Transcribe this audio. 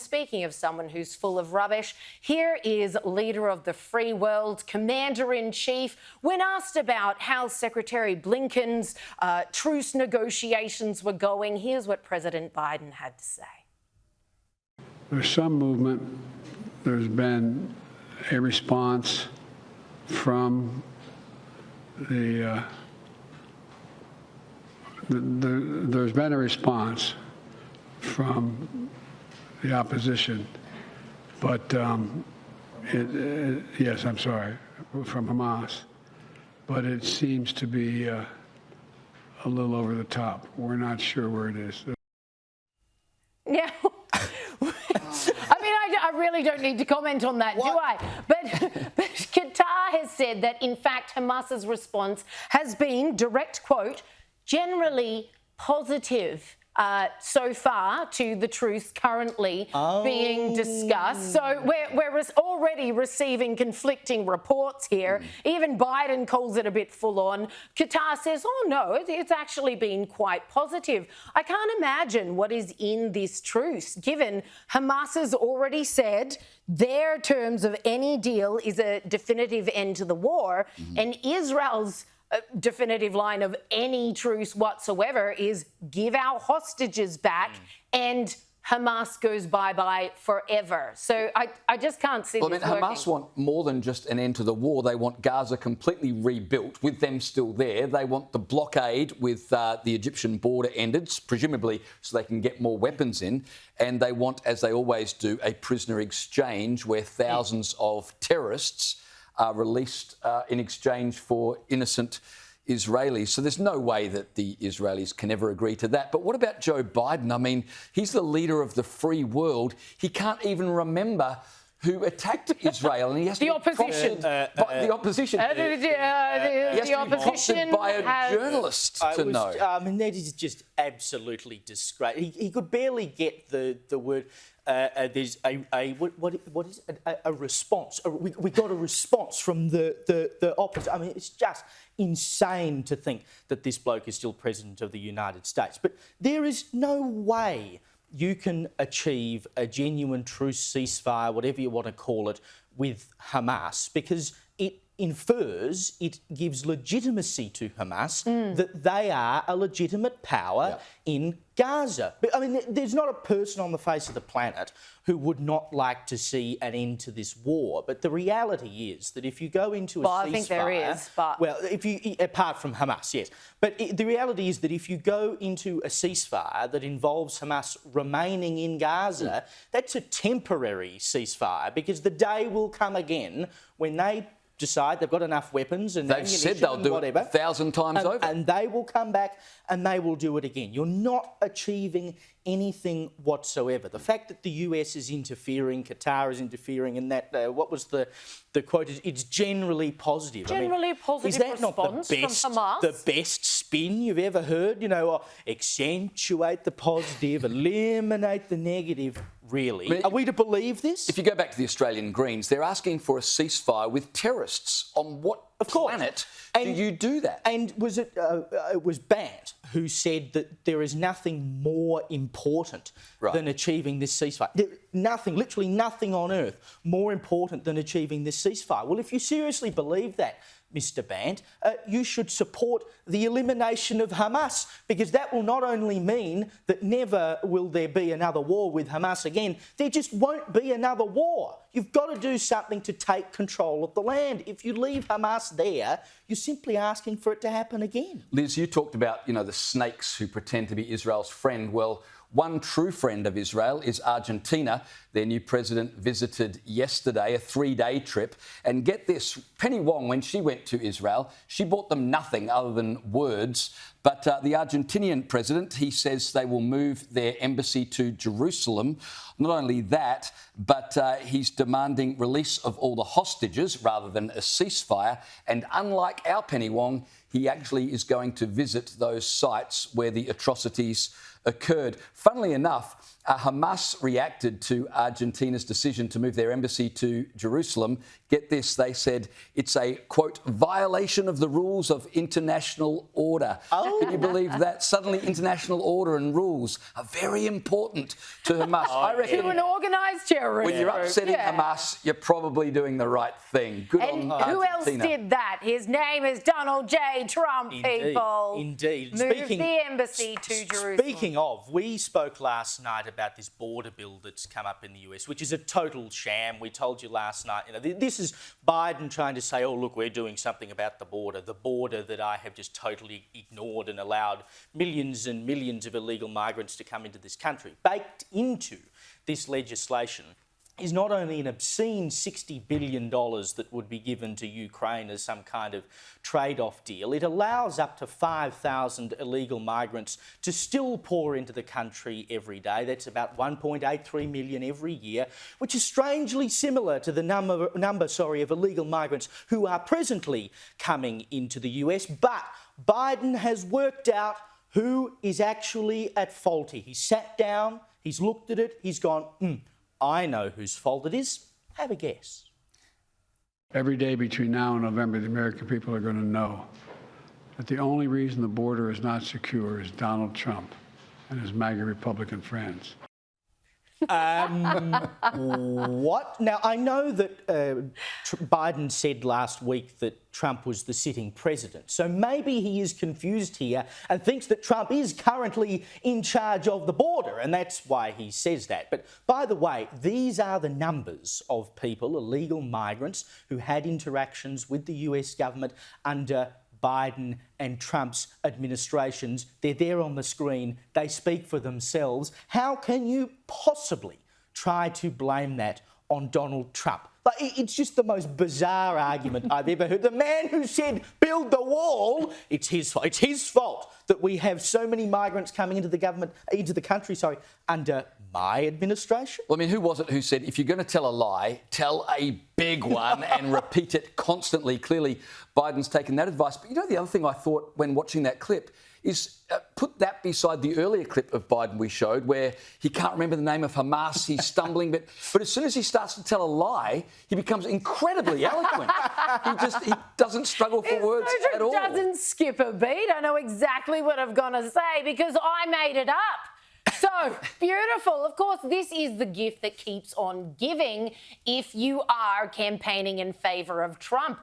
speaking of someone who's full of rubbish, here is leader of the free world, commander-in-chief, when asked about how Secretary Blinken's truce negotiations were going. Here's what President Biden had to say. There's some movement. There's been a response from there's been a response from the opposition, but yes, I'm sorry, from Hamas, but it seems to be a little over the top. We're not sure where it is. Now, I really don't need to comment on that, do I? But Qatar has said that, in fact, Hamas's response has been, direct quote, generally positive so far to the truce currently being discussed. So we're already receiving conflicting reports here. Even Biden calls it a bit full on. Qatar says, oh no, it's actually been quite positive. I can't imagine what is in this truce, given Hamas has already said their terms of any deal is a definitive end to the war, and Israel's definitive line of any truce whatsoever is give our hostages back and Hamas goes bye-bye forever. So I just can't see this working. Hamas want more than just an end to the war. They want Gaza completely rebuilt with them still there. They want the blockade with the Egyptian border ended, presumably so they can get more weapons in. And they want, as they always do, a prisoner exchange where thousands of terrorists are released in exchange for innocent Israelis. So there's no way that the Israelis can ever agree to that. But what about Joe Biden? I mean, he's the leader of the free world. He can't even remember who attacked Israel, and he has to the opposition. By the opposition. The opposition by a journalist to know. I mean, that is just absolutely disgraceful. He could barely get the word. There's what is it? A response. We got a response from the opposite. I mean, it's just insane to think that this bloke is still president of the United States. But there is no way you can achieve a genuine truce, ceasefire, whatever you want to call it, with Hamas, because it infers, it gives legitimacy to Hamas that they are a legitimate power in Gaza. But, I mean, there's not a person on the face of the planet who would not like to see an end to this war. But the reality is that if you go into a ceasefire... I think there is, but... Well, apart from Hamas, yes. But the reality is that if you go into a ceasefire that involves Hamas remaining in Gaza, that's a temporary ceasefire, because the day will come again when they decide they've got enough weapons and they've said they'll do whatever, it 1,000 times over. And they will come back and they will do it again. You're not achieving anything whatsoever. The fact that the US is interfering, Qatar is interfering, and that, what was the quote? It's generally positive. Generally positive is that response not the best, from Hamas? the best spin you've ever heard? You know, accentuate the positive, eliminate the negative. Really? Are we to believe this? If you go back to the Australian Greens, they're asking for a ceasefire with terrorists. On what planet do you do that? And was it was Bant who said that there is nothing more important than achieving this ceasefire? Nothing, literally nothing on earth more important than achieving this ceasefire. Well, if you seriously believe that, Mr. Bant, you should support the elimination of Hamas, because that will not only mean that never will there be another war with Hamas again, there just won't be another war. You've got to do something to take control of the land. If you leave Hamas there, you're simply asking for it to happen again. Liz, you talked about, the snakes who pretend to be Israel's friend. Well, one true friend of Israel is Argentina. Their new president visited yesterday, a 3-day trip. And get this, Penny Wong, when she went to Israel, she brought them nothing other than words. But the Argentinian president, he says they will move their embassy to Jerusalem. Not only that, but he's demanding release of all the hostages rather than a ceasefire. And unlike our Penny Wong, he actually is going to visit those sites where the atrocities occurred. Funnily enough, Hamas reacted to Argentina's decision to move their embassy to Jerusalem. Get this, they said it's a, quote, violation of the rules of international order. Oh. Can you believe that? Suddenly international order and rules are very important to Hamas. I reckon To an organised terrorist when you're group. upsetting Yeah. Hamas, you're probably doing the right thing. Good And on who else Argentina. did that? His name is Donald J. Trump, people. Indeed. Moved the embassy to Jerusalem. Speaking of, we spoke last night about this border bill that's come up in the US, which is a total sham. We told you last night, this is Biden trying to say, oh, look, we're doing something about the border that I have just totally ignored and allowed millions and millions of illegal migrants to come into this country. Baked into this legislation is not only an obscene $60 billion that would be given to Ukraine as some kind of trade-off deal, it allows up to 5,000 illegal migrants to still pour into the country every day. That's about 1.83 million every year, which is strangely similar to the number of illegal migrants who are presently coming into the US. But Biden has worked out who is actually at fault here. He's sat down, he's looked at it, he's gone, I know whose fault it is. Have a guess. Every day between now and November, the American people are going to know that the only reason the border is not secure is Donald Trump and his MAGA Republican friends. What? Now, I know that Biden said last week that Trump was the sitting president, so maybe he is confused here and thinks that Trump is currently in charge of the border, and that's why he says that. But by the way, these are the numbers of people, illegal migrants, who had interactions with the US government under Biden and Trump's administrations. They're there on the screen. They speak for themselves. How can you possibly try to blame that on Donald Trump? It's just the most bizarre argument I've ever heard. The man who said, build the wall, it's his fault. It's his fault that we have so many migrants coming into the country, under my administration. Well, I mean, who was it who said, if you're going to tell a lie, tell a big one and repeat it constantly? Clearly, Biden's taken that advice. But you know, the other thing I thought when watching that clip is put that beside the earlier clip of Biden we showed where he can't remember the name of Hamas, he's stumbling, but as soon as he starts to tell a lie, he becomes incredibly eloquent. He doesn't struggle for words at all. Doesn't skip a beat. I know exactly what I'm going to say because I made it up. So beautiful. Of course, this is the gift that keeps on giving if you are campaigning in favour of Trump.